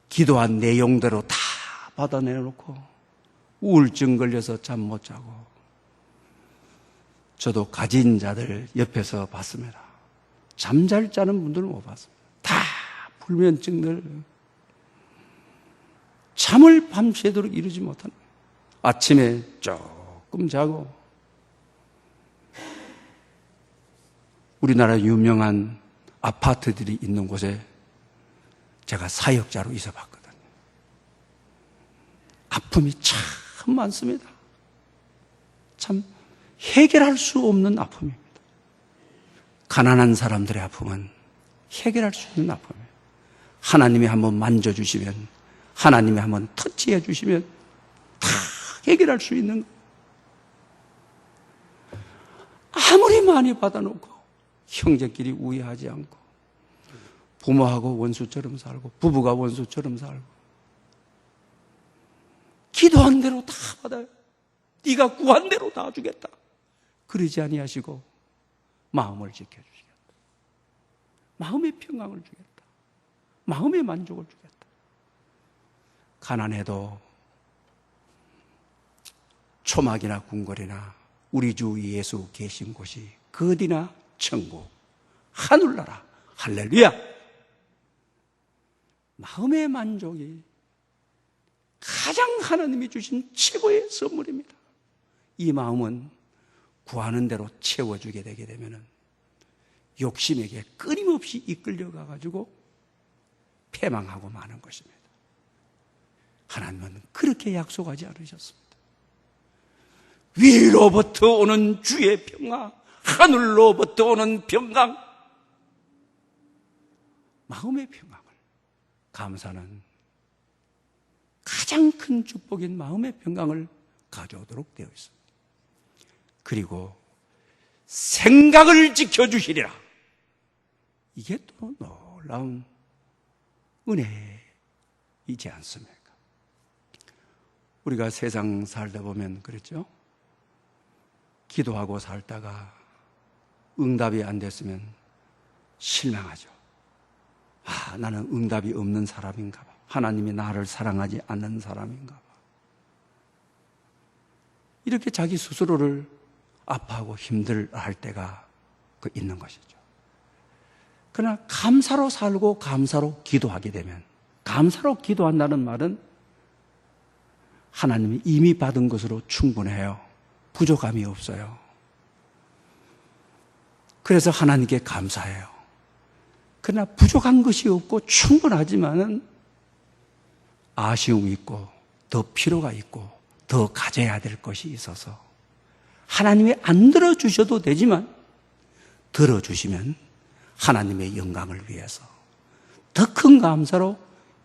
기도한 내용대로 다 받아내놓고 우울증 걸려서 잠 못 자고, 저도 가진 자들 옆에서 봤습니다. 잠잘 자는 분들은 못 봤습니다. 다 불면증들, 잠을 밤새도록 이루지 못하는, 아침에 조금 자고. 우리나라 유명한 아파트들이 있는 곳에 제가 사역자로 있어 봤거든요. 아픔이 참 많습니다. 참 해결할 수 없는 아픔입니다. 가난한 사람들의 아픔은 해결할 수 있는 아픔이에요. 하나님이 한번 만져주시면, 하나님이 한번 터치해 주시면 다 해결할 수 있는 거예요. 아무리 많이 받아놓고 형제끼리 우애하지 않고, 부모하고 원수처럼 살고, 부부가 원수처럼 살고, 기도한 대로 다 받아요. 네가 구한 대로 다 주겠다. 그러지 아니하시고 마음을 지켜주시겠다. 마음의 평강을 주겠다. 마음의 만족을 주겠다. 가난해도 초막이나 궁궐이나 우리 주 예수 계신 곳이 그 어디나 천국, 하늘나라. 할렐루야. 마음의 만족이 가장 하나님이 주신 최고의 선물입니다. 이 마음은 구하는 대로 채워주게 되게 되면 욕심에게 끊임없이 이끌려가 가지고 패망하고 마는 것입니다. 하나님은 그렇게 약속하지 않으셨습니다. 위로부터 오는 주의 평화, 하늘로부터 오는 평강, 마음의 평강을, 감사는 가장 큰 축복인 마음의 평강을 가져오도록 되어 있습니다. 그리고 생각을 지켜주시리라. 이게 또 놀라운 은혜이지 않습니까? 우리가 세상 살다 보면 그렇죠? 기도하고 살다가 응답이 안 됐으면 실망하죠. 아, 나는 응답이 없는 사람인가 봐. 하나님이 나를 사랑하지 않는 사람인가 봐. 이렇게 자기 스스로를 아파하고 힘들어할 때가 있는 것이죠. 그러나 감사로 살고 감사로 기도하게 되면, 감사로 기도한다는 말은 하나님이 이미 받은 것으로 충분해요. 부족함이 없어요. 그래서 하나님께 감사해요. 그러나 부족한 것이 없고 충분하지만은 아쉬움이 있고 더 필요가 있고 더 가져야 될 것이 있어서 하나님이 안 들어주셔도 되지만 들어주시면 하나님의 영광을 위해서, 더 큰 감사로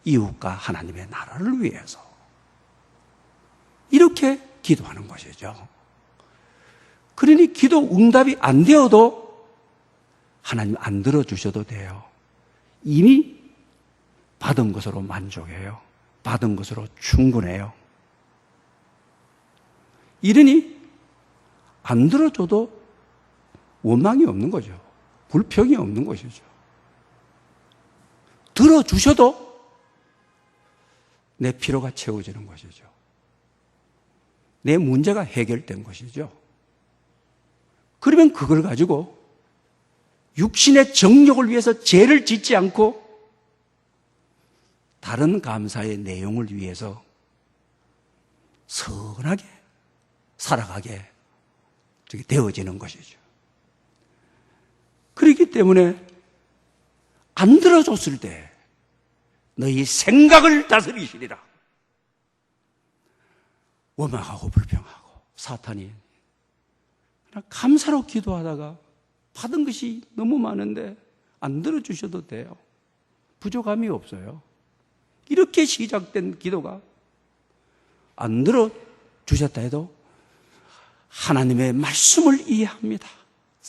이웃과 하나님의 나라를 위해서 이렇게 기도하는 것이죠. 그러니 기도 응답이 안 되어도 하나님 안 들어주셔도 돼요. 이미 받은 것으로 만족해요. 받은 것으로 충분해요. 이러니 안 들어줘도 원망이 없는 거죠. 불평이 없는 것이죠. 들어주셔도 내 필요가 채워지는 것이죠. 내 문제가 해결된 것이죠. 그러면 그걸 가지고 육신의 정욕을 위해서 죄를 짓지 않고 다른 감사의 내용을 위해서 선하게 살아가게 되어지는 것이죠. 그렇기 때문에 안 들어줬을 때 너희 생각을 다스리시리라. 원망하고 불평하고 사탄이 감사로 기도하다가 받은 것이 너무 많은데 안 들어주셔도 돼요. 부족함이 없어요. 이렇게 시작된 기도가 안 들어주셨다 해도 하나님의 말씀을 이해합니다.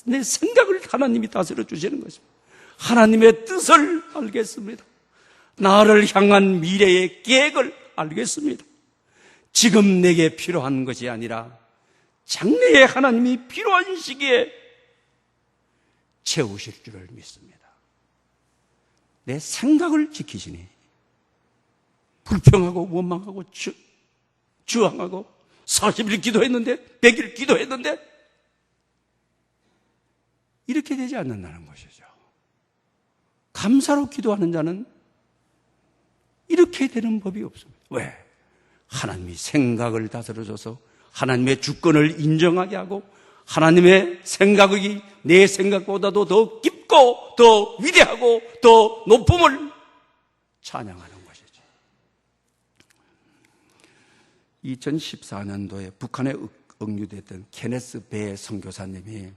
내 생각을 하나님이 다스려 주시는 것입니다. 하나님의 뜻을 알겠습니다. 나를 향한 미래의 계획을 알겠습니다. 지금 내게 필요한 것이 아니라 장래에 하나님이 필요한 시기에 채우실 줄을 믿습니다. 내 생각을 지키시니 불평하고 원망하고 주항하고 40일 기도했는데 100일 기도했는데 이렇게 되지 않는다는 것이죠. 감사로 기도하는 자는 이렇게 되는 법이 없습니다. 왜? 하나님이 생각을 다스려줘서 하나님의 주권을 인정하게 하고 하나님의 생각이 내 생각보다도 더 깊고 더 위대하고 더 높음을 찬양하는 것이죠. 2014년도에 북한에 억류됐던 케네스 배 선교사님이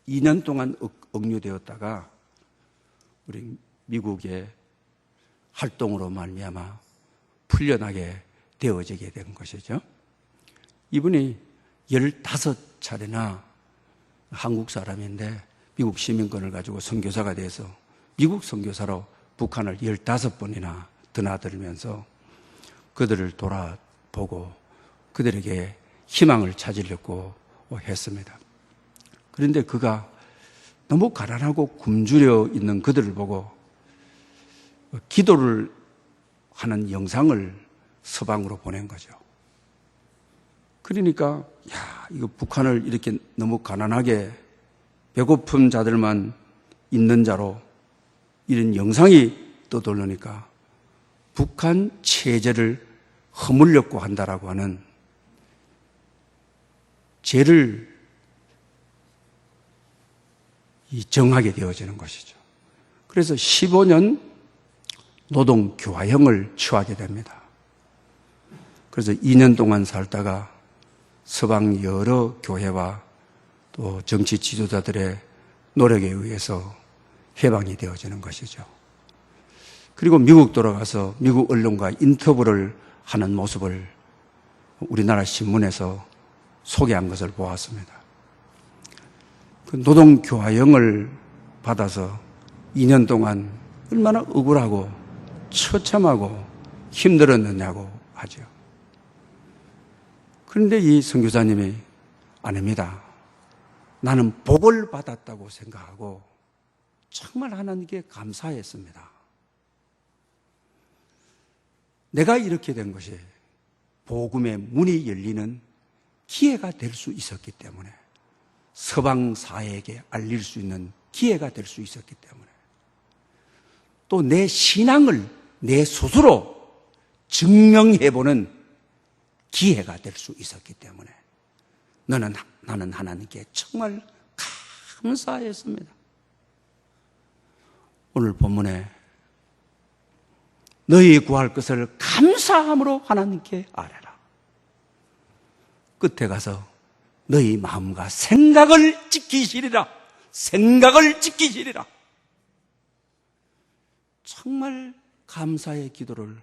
2년 동안 억류되었다가 우리 미국의 활동으로 말미암아 풀려나게 되어지게 된 것이죠. 이분이 15차례나 한국 사람인데 미국 시민권을 가지고 선교사가 돼서 미국 선교사로 북한을 15번이나 드나들면서 그들을 돌아보고 그들에게 희망을 찾으려고 했습니다. 그런데 그가 너무 가난하고 굶주려 있는 그들을 보고 기도를 하는 영상을 서방으로 보낸 거죠. 그러니까 이거 북한을 이렇게 너무 가난하게 배고픈 자들만 있는 자로 이런 영상이 떠돌르니까 북한 체제를 허물려고 한다라고 하는 죄를 정하게 되어지는 것이죠. 그래서 15년 노동교화형을 처하게 됩니다. 그래서 2년 동안 살다가 서방 여러 교회와 또 정치 지도자들의 노력에 의해서 해방이 되어지는 것이죠. 그리고 미국 돌아가서 미국 언론과 인터뷰를 하는 모습을 우리나라 신문에서 소개한 것을 보았습니다. 그 노동교화형을 받아서 2년 동안 얼마나 억울하고 처참하고 힘들었느냐고 하죠. 그런데 이 선교사님이 아닙니다. 나는 복을 받았다고 생각하고 정말 하나님께 감사했습니다. 내가 이렇게 된 것이 복음의 문이 열리는 기회가 될 수 있었기 때문에 서방 사회에게 알릴 수 있는 기회가 될 수 있었기 때문에 또 내 신앙을 내 스스로 증명해보는 기회가 될 수 있었기 때문에 나는 하나님께 정말 감사했습니다. 오늘 본문에 너희 구할 것을 감사함으로 하나님께 아뢰라. 끝에 가서 너희 마음과 생각을 지키시리라. 생각을 지키시리라. 정말 감사의 기도를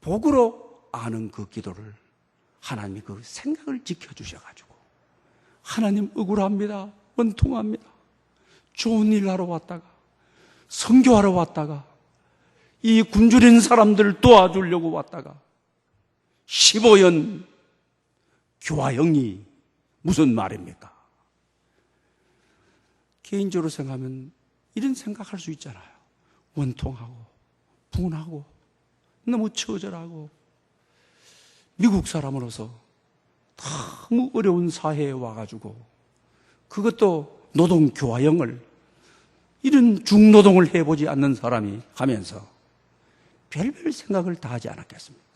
복으로 아는 그 기도를 하나님이 그 생각을 지켜주셔가지고 하나님 억울합니다. 원통합니다. 좋은 일 하러 왔다가 선교하러 왔다가 이 굶주린 사람들 도와주려고 왔다가 15연 교화형이 무슨 말입니까? 개인적으로 생각하면 이런 생각할 수 있잖아요. 원통하고 분하고 너무 처절하고 미국 사람으로서 너무 어려운 사회에 와가지고 그것도 노동교화형을 이런 중노동을 해보지 않는 사람이 하면서 별별 생각을 다 하지 않았겠습니까?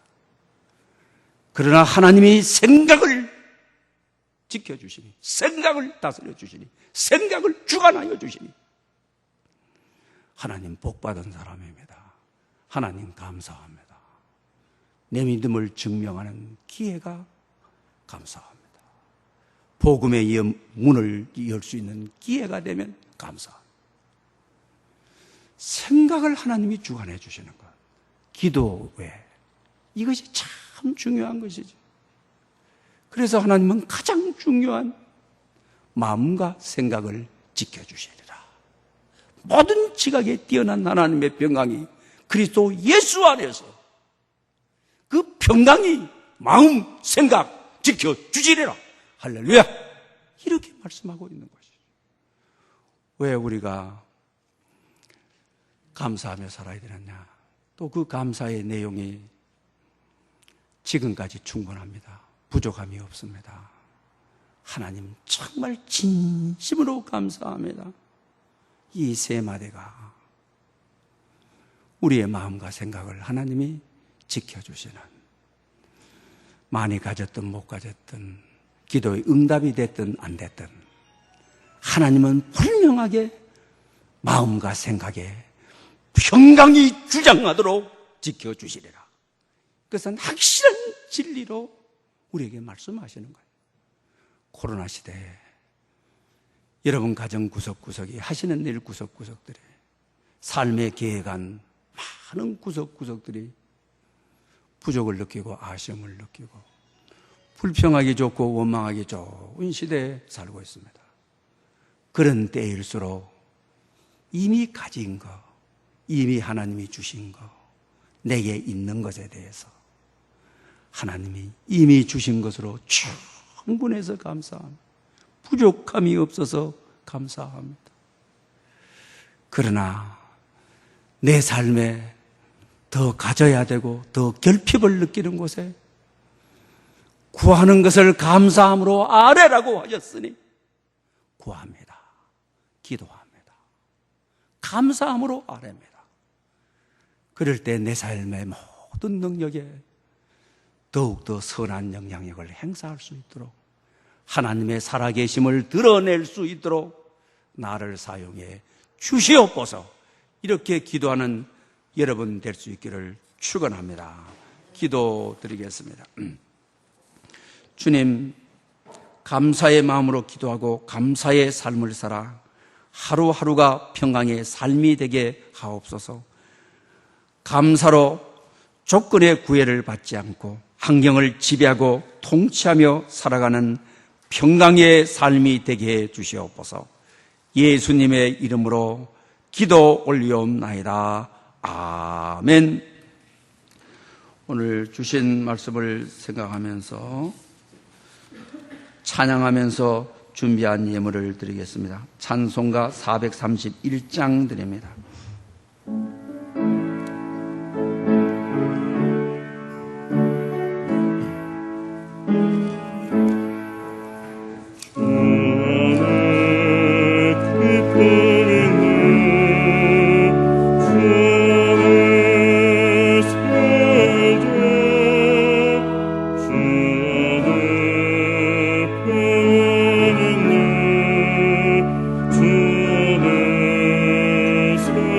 그러나 하나님이 생각을 지켜주시니, 생각을 다스려 주시니, 생각을 주관하여 주시니 하나님 복받은 사람입니다. 하나님 감사합니다. 내 믿음을 증명하는 기회가 감사합니다. 복음의 문을 열 수 있는 기회가 되면 감사합니다. 생각을 하나님이 주관해 주시는 것, 기도에 이것이 참 중요한 것이죠. 그래서 하나님은 가장 중요한 마음과 생각을 지켜주시리라. 모든 지각에 뛰어난 하나님의 평강이 그리스도 예수 안에서 그 평강이 마음, 생각 지켜주시리라. 할렐루야. 이렇게 말씀하고 있는 것이죠. 왜 우리가 감사하며 살아야 되느냐? 또 그 감사의 내용이 지금까지 충분합니다. 부족함이 없습니다. 하나님 정말 진심으로 감사합니다. 이 세 마디가 우리의 마음과 생각을 하나님이 지켜주시는, 많이 가졌든 못 가졌든 기도의 응답이 됐든 안 됐든 하나님은 분명하게 마음과 생각에 평강이 주장하도록 지켜주시리라. 그것은 확실한 진리로 우리에게 말씀하시는 거예요. 코로나 시대에 여러분 가정 구석구석이 하시는 일 구석구석들이, 삶에 계획한 많은 구석구석들이 부족을 느끼고 아쉬움을 느끼고 불평하기 좋고 원망하기 좋은 시대에 살고 있습니다. 그런 때일수록 이미 가진 거, 이미 하나님이 주신 거, 내게 있는 것에 대해서 하나님이 이미 주신 것으로 충분해서 감사합니다. 부족함이 없어서 감사합니다. 그러나 내 삶에 더 가져야 되고 더 결핍을 느끼는 곳에 구하는 것을 감사함으로 아뢰라고 하셨으니 구합니다. 기도합니다. 감사함으로 아뢰입니다. 그럴 때 내 삶의 모든 능력에 더욱더 선한 영향력을 행사할 수 있도록, 하나님의 살아계심을 드러낼 수 있도록 나를 사용해 주시옵소서. 이렇게 기도하는 여러분 될 수 있기를 축원합니다. 기도드리겠습니다. 주님, 감사의 마음으로 기도하고 감사의 삶을 살아 하루하루가 평강의 삶이 되게 하옵소서. 감사로 조건의 구애를 받지 않고 환경을 지배하고 통치하며 살아가는 평강의 삶이 되게 해 주시옵소서. 예수님의 이름으로 기도 올리옵나이다. 아멘. 오늘 주신 말씀을 생각하면서 찬양하면서 준비한 예물을 드리겠습니다. 찬송가 431장 드립니다. 주는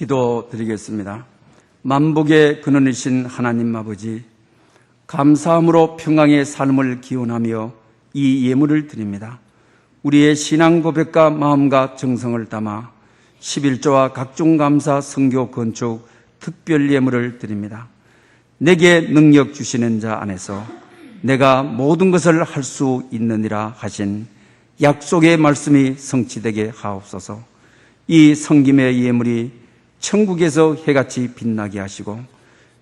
기도드리겠습니다. 만복의 근원이신 하나님 아버지, 감사함으로 평강의 삶을 기원하며 이 예물을 드립니다. 우리의 신앙 고백과 마음과 정성을 담아 11조와 각종 감사 성교 건축 특별 예물을 드립니다. 내게 능력 주시는 자 안에서 내가 모든 것을 할 수 있느니라 하신 약속의 말씀이 성취되게 하옵소서. 이 성김의 예물이 천국에서 해같이 빛나게 하시고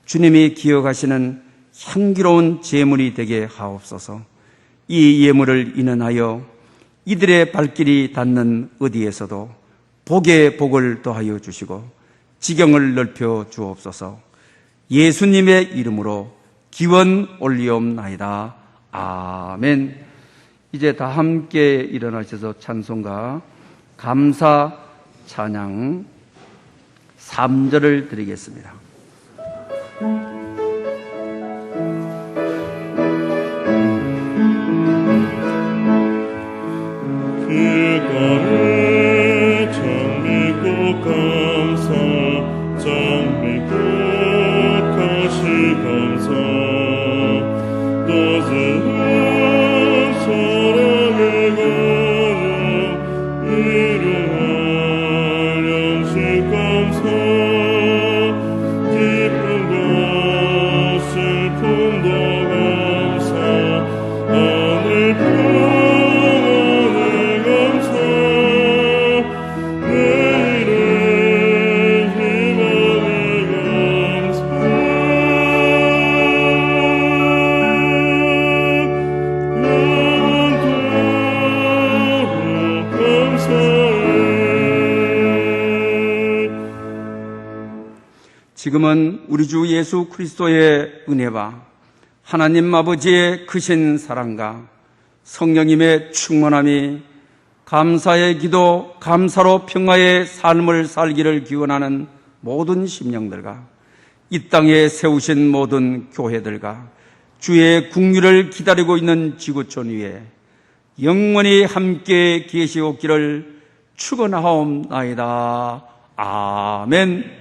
주님이 기억하시는 향기로운 제물이 되게 하옵소서. 이 예물을 인원하여 이들의 발길이 닿는 어디에서도 복의 복을 더하여 주시고 지경을 넓혀 주옵소서. 예수님의 이름으로 기원 올리옵나이다. 아멘. 이제 다 함께 일어나셔서 찬송가 감사 찬양 3절을 드리겠습니다. 그가를 찬미고 감사 찬미고 다시 감사 떠지는 사랑의 가장 이루할 양식 감사 기쁨과 슬픔도 감사 하늘 평안에 감사 내일의 희망에 감사 영원토록 감사해. 지금은 우리 주 예수 그리스도의 은혜와 하나님 아버지의 크신 사랑과 성령님의 충만함이 감사의 기도, 감사로 평화의 삶을 살기를 기원하는 모든 심령들과 이 땅에 세우신 모든 교회들과 주의 국류를 기다리고 있는 지구촌 위에 영원히 함께 계시옵기를 축원하옵나이다. 아멘.